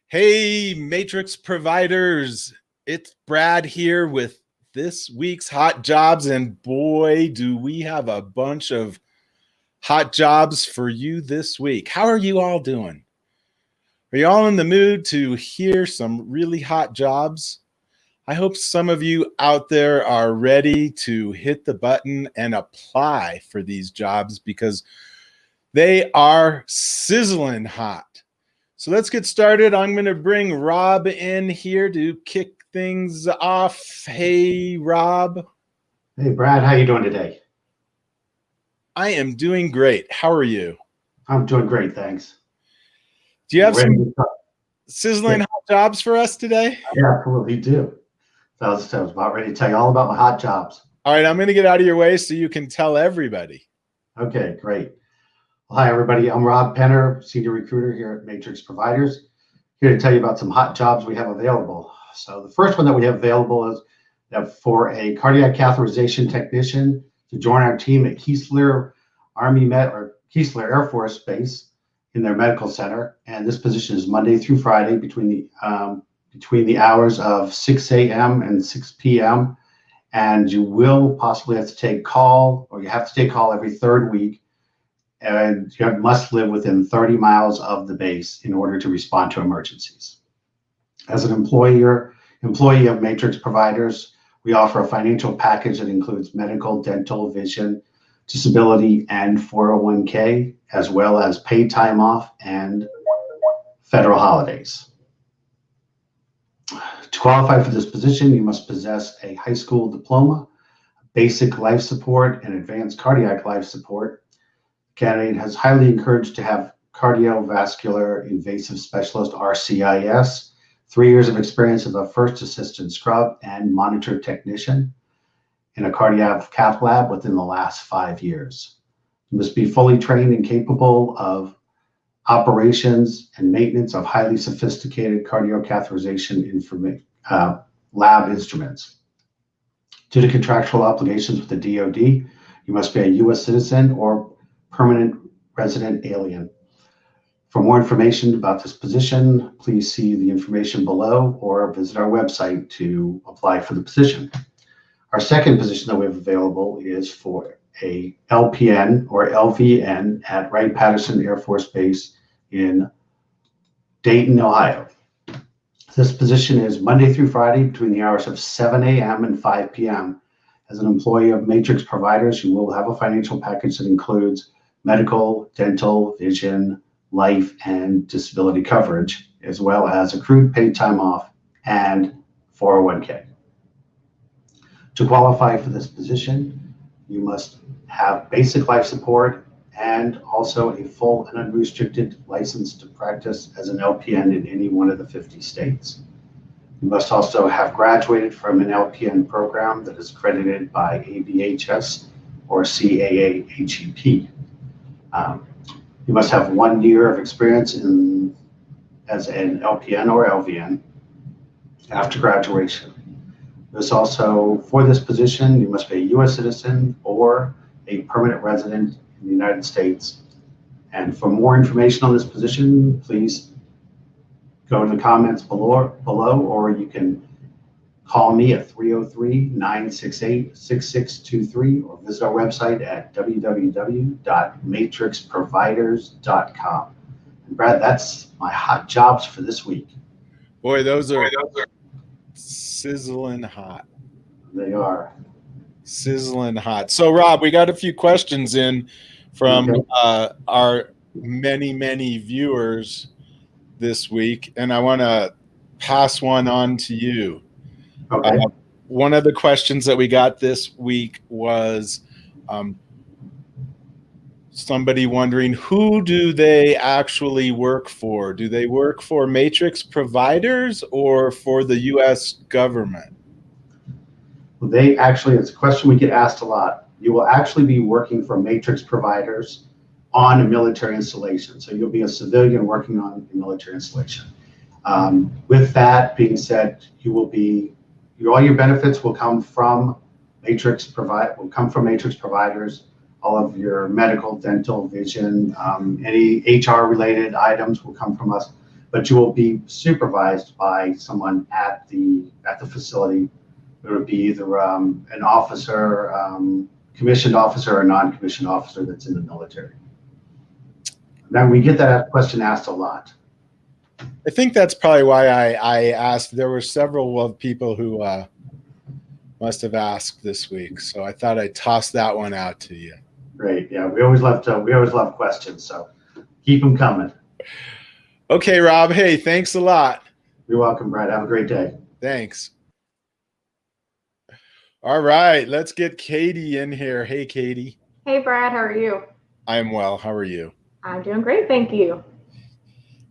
Hey, Matrix providers. It's Brad here with this week's hot jobs. And boy, do we have a bunch of hot jobs for you this week. How are you all doing? Are you all in the mood to hear some really hot jobs? I hope some of you out there are ready to hit the button and apply for these jobs because they are sizzling hot. So let's get started. I'm going to bring Rob in here to kick things off. Hey, Rob. Hey, Brad, how you doing today? I am doing great. How are you? I'm doing great, thanks. Do you have Ready some to talk? sizzling Yeah, hot jobs for us today? I absolutely do. So I was about ready to tell you all about my hot jobs. All right, I'm going to get out of your way so you can tell everybody. Okay, great. Well, hi, everybody. I'm Rob Penner, Senior Recruiter here at Matrix Providers, here to tell you about some hot jobs we have available. So the first one that we have available is that for a cardiac catheterization technician to join our team at Keesler Keesler Air Force Base in their medical center. And this position is Monday through Friday between the hours of 6 a.m. and 6 p.m. And you will possibly have to take call, or you have to take call every third week. And you must live within 30 miles of the base in order to respond to emergencies. As an employee of Matrix Providers, we offer a financial package that includes medical, dental, vision, disability, and 401k, as well as paid time off and federal holidays. To qualify for this position, you must possess a high school diploma, basic life support, and advanced cardiac life support. The candidate has highly encouraged to have cardiovascular invasive specialist, RCIS, 3 years of experience as a first assistant scrub and monitor technician in a cardiac cath lab within the last 5 years. You must be fully trained and capable of operations and maintenance of highly sophisticated cardiocatheterization lab instruments. Due to contractual obligations with the DoD, you must be a U.S. citizen or permanent resident alien. For more information about this position, please see the information below or visit our website to apply for the position. Our second position that we have available is for a LPN or LVN at Wright-Patterson Air Force Base in Dayton, Ohio. This position is Monday through Friday between the hours of 7 a.m. and 5 p.m. As an employee of Matrix Providers, you will have a financial package that includes medical, dental, vision, life, and disability coverage, as well as accrued paid time off and 401k. To qualify for this position, you must have basic life support and also a full and unrestricted license to practice as an LPN in any one of the 50 states. You must also have graduated from an LPN program that is accredited by ABHS or CAAHEP. You must have 1 year of experience as an LPN or LVN after graduation. For this position, you must be a U.S. citizen or a permanent resident in the United States. And for more information on this position, please go to the comments below, or you can call me at 303-968-6623 or visit our website at www.matrixproviders.com. And Brad, that's my hot jobs for this week. Boy, those are sizzling hot. They are. Sizzling hot. So, Rob, we got a few questions in from our many viewers this week, and I want to pass one on to you. Okay. One of the questions that we got this week was somebody wondering, who do they actually work for? Do they work for Matrix Providers or for the U.S. government? Well, it's a question we get asked a lot. You will actually be working for Matrix Providers on a military installation. So you'll be a civilian working on a military installation. With that being said, all your benefits will come from Matrix Providers. All of your medical, dental, vision, any HR related items will come from us. but you will be supervised by someone at the facility. It would be either an officer, commissioned officer, or non-commissioned officer that's in the military. Now we get that question asked a lot. I think that's probably why I asked. There were several of people who must have asked this week, so I thought I'd toss that one out to you. Great. Yeah, we always love questions, so keep them coming. Okay, Rob. Hey, thanks a lot. You're welcome, Brad. Have a great day. Thanks. All right, let's get Katie in here. Hey, Katie. Hey, Brad. How are you? I'm well. How are you? I'm doing great. Thank you.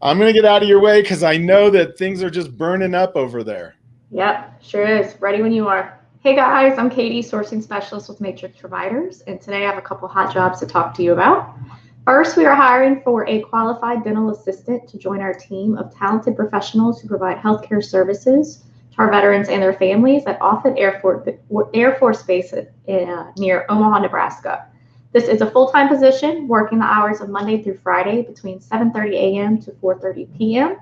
I'm going to get out of your way because I know that things are just burning up over there. Yep, sure is. Ready when you are. Hey, guys. I'm Katie, sourcing specialist with Matrix Providers, and today I have a couple hot jobs to talk to you about. First, we are hiring for a qualified dental assistant to join our team of talented professionals who provide healthcare services to our veterans and their families at Offutt Air Force Base near Omaha, Nebraska. This is a full-time position, working the hours of Monday through Friday between 7:30 a.m. to 4:30 p.m.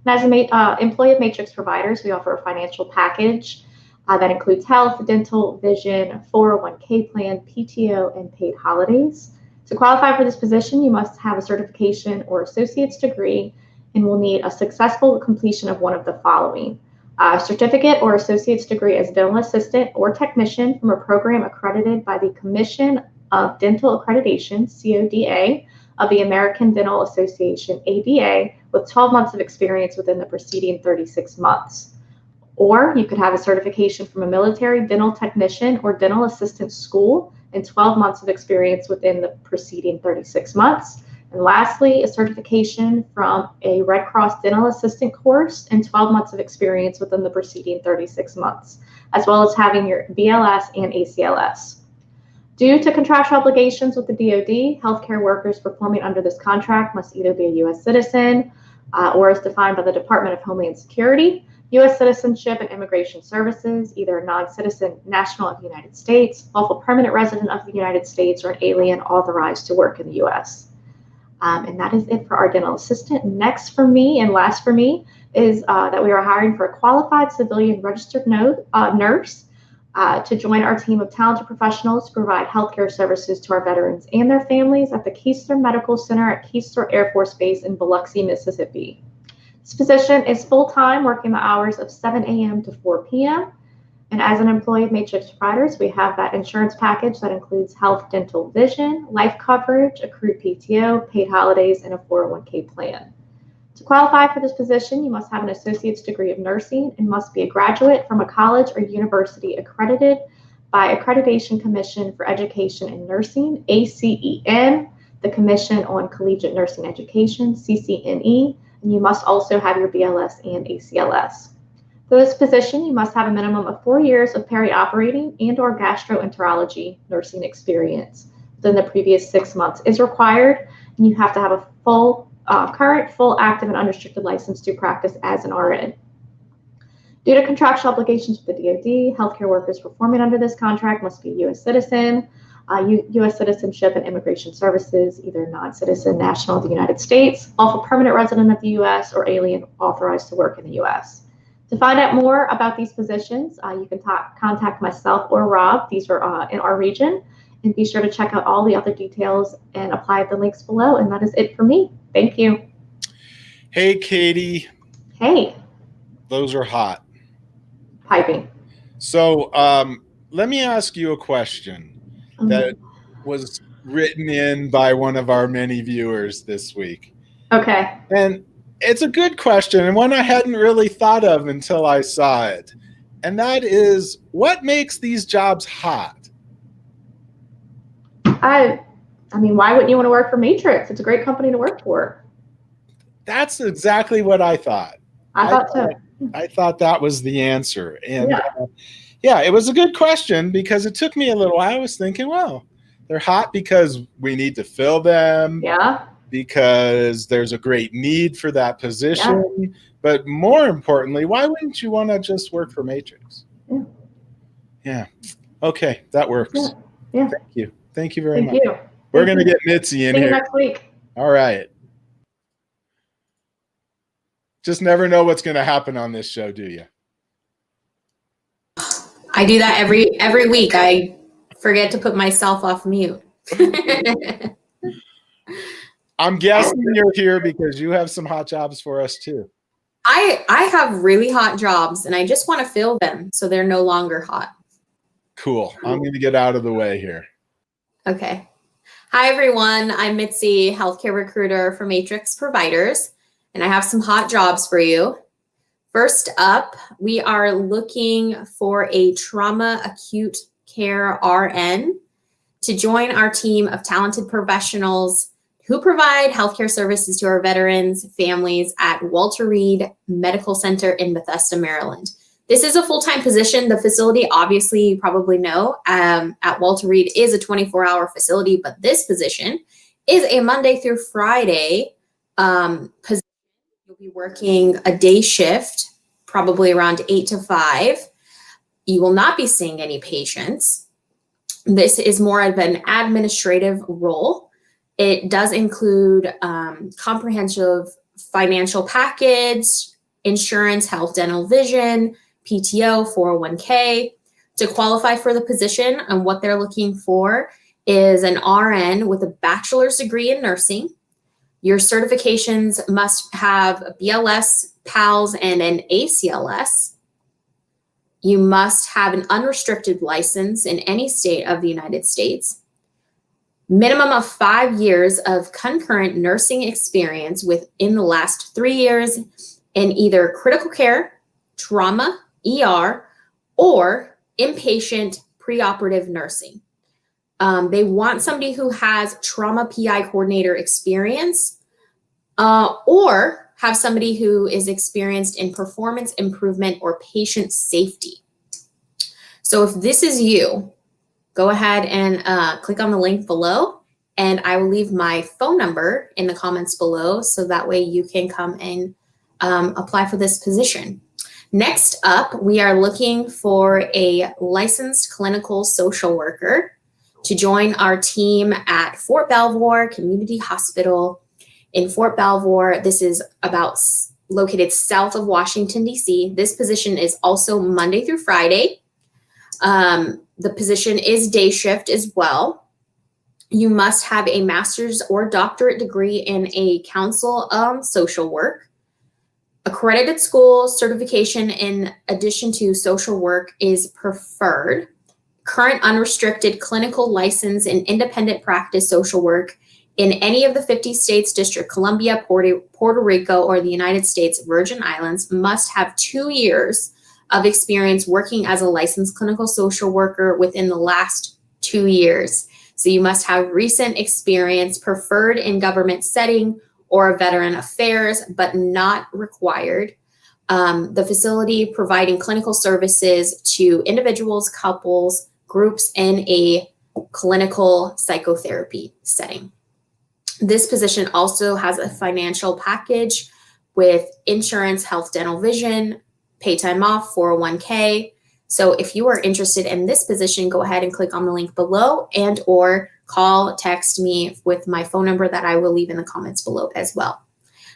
And as an employee of Matrix Providers, we offer a financial package that includes health, dental, vision, 401k plan, PTO, and paid holidays. To qualify for this position, you must have a certification or associate's degree and will need a successful completion of one of the following: a certificate or associate's degree as dental assistant or technician from a program accredited by the Commission of Dental Accreditation, CODA, of the American Dental Association, ADA, with 12 months of experience within the preceding 36 months. Or you could have a certification from a military dental technician or dental assistant school and 12 months of experience within the preceding 36 months. And lastly, a certification from a Red Cross dental assistant course and 12 months of experience within the preceding 36 months, as well as having your BLS and ACLS. Due to contractual obligations with the DoD, healthcare workers performing under this contract must either be a U.S. citizen or as defined by the Department of Homeland Security, U.S. Citizenship and Immigration Services, either a non-citizen national of the United States, lawful permanent resident of the United States, or an alien authorized to work in the U.S. And that is it for our dental assistant. Next for me and last for me is that we are hiring for a qualified civilian registered nurse to join our team of talented professionals to provide healthcare services to our veterans and their families at the Keesler Medical Center at Keesler Air Force Base in Biloxi, Mississippi. This position is full-time, working the hours of 7 a.m. to 4 p.m. And as an employee of Matrix Providers, we have that insurance package that includes health, dental, vision, life coverage, accrued PTO, paid holidays, and a 401k plan. To qualify for this position, you must have an associate's degree of nursing and must be a graduate from a college or university accredited by Accreditation Commission for Education in Nursing, ACEN, the Commission on Collegiate Nursing Education, CCNE, and you must also have your BLS and ACLS. For this position, you must have a minimum of 4 years of perioperating and or gastroenterology nursing experience within the previous 6 months is required, and you have to have a current, full, active, and unrestricted license to practice as an RN. Due to contractual obligations with the DoD, healthcare workers performing under this contract must be a U.S. citizen, U.S. Citizenship and Immigration Services, either non-citizen national of the United States, lawful permanent resident of the U.S., or alien authorized to work in the U.S. To find out more about these positions, you can contact myself or Rob. These are in our region. And be sure to check out all the other details and apply the links below. And that is it for me. Thank you. Hey, Katie. Hey. Those are hot. Piping. So let me ask you a question that was written in by one of our many viewers this week. Okay. And it's a good question and one I hadn't really thought of until I saw it. And that is, what makes these jobs hot? I mean, why wouldn't you want to work for Matrix? It's a great company to work for. That's exactly what I thought. I thought so. I thought that was the answer. And yeah, it was a good question because it took me a little while. I was thinking, well, they're hot because we need to fill them. Yeah. Because there's a great need for that position. Yeah. But more importantly, why wouldn't you want to just work for Matrix? Yeah. Okay, that works. Yeah. Thank you. Thank you very much. Thank you. We're going to get Mitzi in here. See you next week. All right. Just never know what's going to happen on this show, do you? I do that every week. I forget to put myself off mute. I'm guessing you're here because you have some hot jobs for us too. I have really hot jobs and I just want to fill them so they're no longer hot. Cool. I'm going to get out of the way here. Okay. Hi, everyone. I'm Mitzi, healthcare recruiter for Matrix Providers, and I have some hot jobs for you. First up, we are looking for a trauma acute care RN to join our team of talented professionals who provide healthcare services to our veterans' families at Walter Reed Medical Center in Bethesda, Maryland. This is a full-time position. The facility, obviously, you probably know, at Walter Reed is a 24-hour facility, but this position is a Monday through Friday position. You'll be working a day shift, probably around 8 to 5. You will not be seeing any patients. This is more of an administrative role. It does include comprehensive financial package, insurance, health, dental, vision, PTO, 401k. To qualify for the position, and what they're looking for is an RN with a bachelor's degree in nursing. Your certifications must have a BLS, PALS, and an ACLS. You must have an unrestricted license in any state of the United States. Minimum of 5 years of concurrent nursing experience within the last 3 years in either critical care, trauma, ER, or inpatient preoperative nursing. They want somebody who has trauma PI coordinator experience or have somebody who is experienced in performance improvement or patient safety. So if this is you, go ahead and click on the link below, and I will leave my phone number in the comments below so that way you can come and apply for this position. Next up, we are looking for a licensed clinical social worker to join our team at Fort Belvoir Community Hospital in Fort Belvoir. This is located south of Washington, D.C. This position is also Monday through Friday. The position is day shift as well. You must have a master's or doctorate degree in a council social work. Accredited school certification in addition to social work is preferred. Current unrestricted clinical license in independent practice social work in any of the 50 states, District Columbia, Puerto Rico, or the United States Virgin Islands must have 2 years of experience working as a licensed clinical social worker within the last 2 years. So you must have recent experience preferred in government setting or veteran affairs, but not required. The facility providing clinical services to individuals, couples, groups in a clinical psychotherapy setting. This position also has a financial package with insurance, health, dental, vision, pay time off, 401k. So if you are interested in this position, go ahead and click on the link below and or text me with my phone number that I will leave in the comments below as well.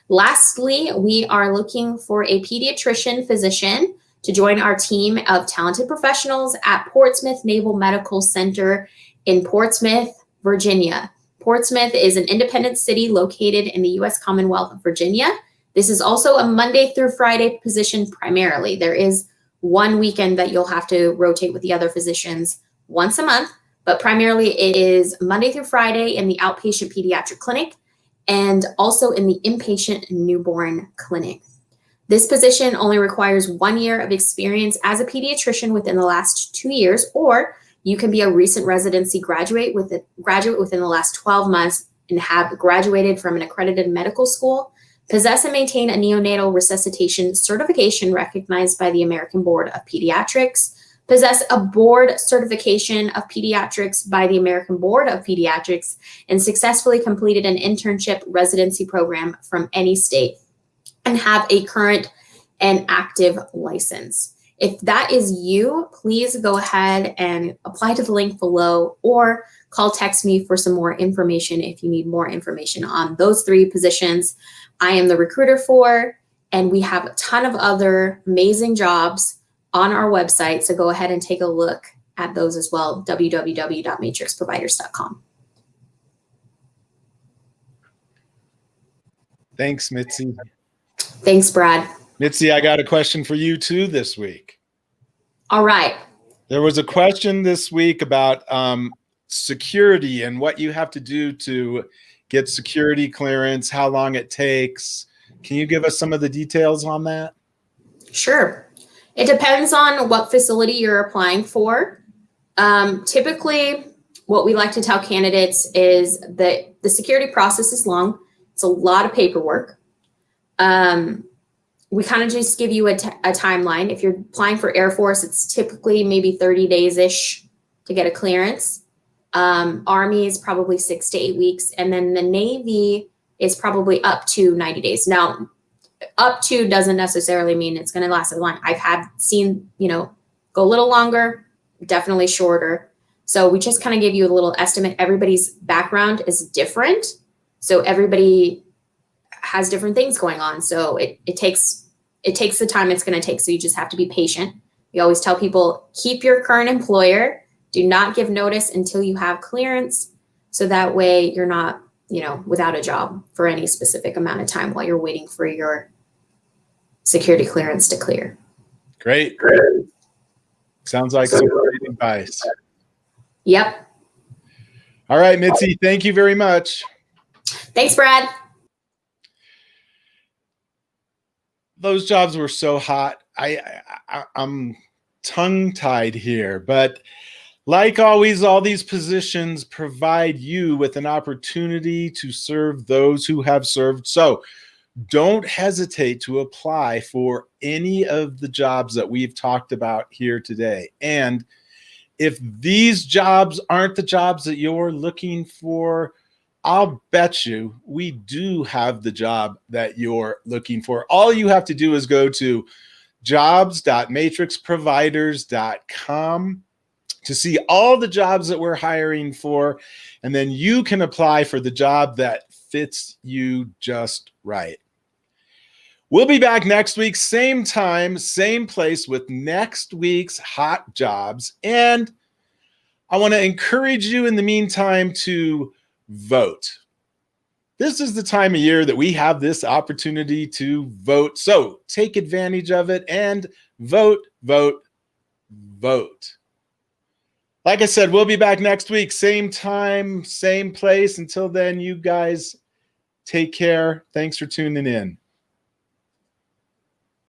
Lastly, we are looking for a pediatrician physician to join our team of talented professionals at Portsmouth Naval Medical Center in Portsmouth, Virginia. Portsmouth is an independent city located in the U.S. Commonwealth of Virginia. This is also a Monday through Friday position primarily. There is one weekend that you'll have to rotate with the other physicians once a month, but primarily it is Monday through Friday in the outpatient pediatric clinic and also in the inpatient newborn clinic. This position only requires 1 year of experience as a pediatrician within the last 2 years, or you can be a recent residency graduate within the last 12 months and have graduated from an accredited medical school, possess and maintain a neonatal resuscitation certification recognized by the American Board of Pediatrics, possess a board certification of pediatrics by the American Board of Pediatrics, and successfully completed an internship residency program from any state, and have a current and active license. If that is you, please go ahead and apply to the link below or text me for some more information if you need more information on those 3 positions I am the recruiter for, And we have a ton of other amazing jobs on our website. So go ahead and take a look at those as well, www.matrixproviders.com. Thanks, Mitzi. Thanks, Brad. Mitzi, I got a question for you too this week. All right. There was a question this week about security and what you have to do to get security clearance, how long it takes. Can you give us some of the details on that? Sure. It depends on what facility you're applying for. Typically, what we like to tell candidates is that the security process is long. It's a lot of paperwork. We kind of just give you a timeline. If you're applying for Air Force, it's typically maybe 30 days-ish to get a clearance. Army is probably 6 to 8 weeks. And then the Navy is probably up to 90 days. Now, up to doesn't necessarily mean it's going to last as long. I've seen, go a little longer, definitely shorter. So we just kind of give you a little estimate. Everybody's background is different. So everybody has different things going on. So it takes the time it's going to take. So you just have to be patient. We always tell people, keep your current employer. Do not give notice until you have clearance. So that way you're not, without a job for any specific amount of time while you're waiting for your security clearance to clear. Great. Sounds like some great advice. Yep. All right, Mitzi, thank you very much. Thanks, Brad. Those jobs were so hot. I'm tongue-tied here, but like always, all these positions provide you with an opportunity to serve those who have served. So don't hesitate to apply for any of the jobs that we've talked about here today. And if these jobs aren't the jobs that you're looking for, I'll bet you we do have the job that you're looking for. All you have to do is go to jobs.matrixproviders.com to see all the jobs that we're hiring for, and then you can apply for the job that fits you just right. We'll be back next week, same time, same place with next week's hot jobs. And I want to encourage you in the meantime to vote. This is the time of year that we have this opportunity to vote. So take advantage of it and vote, vote, vote. Like I said, we'll be back next week, same time, same place. Until then, you guys take care. Thanks for tuning in.